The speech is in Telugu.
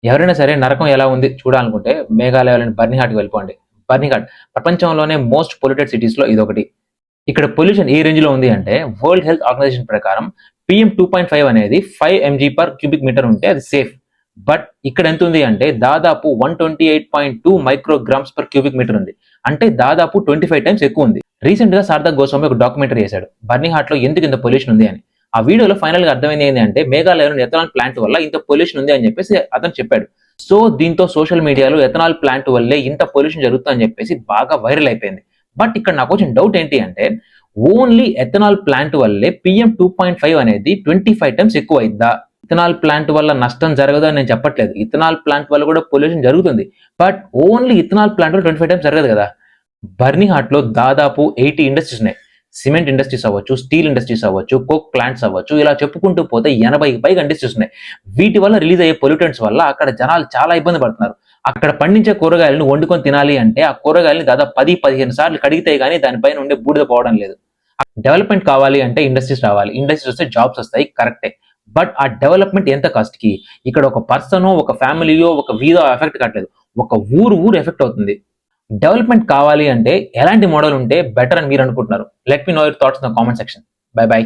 ఎవరైనా సరే నరకం ఎలా ఉంది చూడాలనుకుంటే మేఘాలయలోని బర్నిహాట్‌కి వెళ్ళిపోండి. బర్నిహాట్ ప్రపంచంలోనే మోస్ట్ పొల్యూటెడ్ సిటీస్‌లో ఇదొకటి. ఇక్కడ పొల్యూషన్ ఏ రేంజ్‌లో ఉంది అంటే వరల్డ్ హెల్త్ ఆర్గనైజేషన్ ప్రకారం PM 2.5 అనేది 5 ఎంజీ పర్ క్యూబిక్ మీటర్ ఉంటే అది సేఫ్. బట్ ఇక్కడ ఎంత ఉంది అంటే దాదాపు 128.2 మైక్రోగ్రామ్స్ పర్ క్యూబిక్ మీటర్ ఉంది. అంటే దాదాపు 25 టైమ్స్ ఎక్కువ ఉంది. రీసెంట్ గా సార్థక్ గోస్వామి ఒక డాక్యుమెంటరీ చేశాడు బర్నిహాట్ లో ఎందుకు ఇంత పొల్యూషన్ ఉంది అని. ఆ వీడియోలో ఫైనల్ గా అర్థమైంది ఏంటంటే మేఘాలయలో ఎథనాల్ ప్లాంట్ వల్ల ఇంత పొల్యూషన్ ఉంది అని చెప్పేసి అతను చెప్పాడు. సో దీంతో సోషల్ మీడియాలో ఎథనాల్ ప్లాంట్ వల్లే ఇంత పొల్యూషన్ జరుగుతుందని చెప్పేసి బాగా వైరల్ అయిపోయింది. బట్ ఇక్కడ నాకు వచ్చిన డౌట్ ఏంటి అంటే ఓన్లీ ఎథనాల్ ప్లాంట్ వల్లే PM 2.5 అనేది 25 టైమ్స్ ఎక్కువ అయిద్దా? ఇథనాల్ ప్లాంట్ వల్ల నష్టం జరగదు అని నేను చెప్పట్లేదు. ఇథనాల్ ప్లాంట్ వల్ల కూడా పొల్యూషన్ జరుగుతుంది. బట్ ఓన్లీ ఇథనాల్ ప్లాంట్ వల్ల 25 టైమ్స్ జరగదు కదా. బర్నిహాట్ లో దాదాపు 80 ఇండస్ట్రీస్ ఉన్నాయి. సిమెంట్ ఇండస్ట్రీస్ అవ్వచ్చు, స్టీల్ ఇండస్ట్రీస్ అవ్వచ్చు, కోక్ ప్లాంట్స్ అవ్వచ్చు, ఇలా చెప్పుకుంటూ పోతే 80కి పైగా ఇండస్ట్రీస్ ఉన్నాయి. వీటి వల్ల రిలీజ్ అయ్యే పొల్యూటెంట్స్ వల్ల అక్కడ జనాలు చాలా ఇబ్బంది పడుతున్నారు. అక్కడ పండించే కూరగాయలను వండుకొని తినాలి అంటే ఆ కూరగాయలని దాదాపు 10-15 సార్లు కడిగితే గానీ దానిపైన ఉండే బూడిద పోవడం లేదు. డెవలప్మెంట్ కావాలి అంటే ఇండస్ట్రీస్ రావాలి. ఇండస్ట్రీస్ వస్తే జాబ్స్ వస్తాయి, కరెక్టే. బట్ ఆ డెవలప్మెంట్ ఎంత కాస్ట్ కి? ఇక్కడ ఒక పర్సనో, ఒక ఫ్యామిలీయో, ఒక వీధో ఎఫెక్ట్ కావట్లేదు. ఒక ఊరు ఎఫెక్ట్ అవుతుంది. డెవలప్మెంట్ కావాలి అంటే ఎలాంటి మోడల్ ఉంటే బెటర్ అని మీరు అనుకుంటున్నారు? Let me know your thoughts in the comment section. Bye by.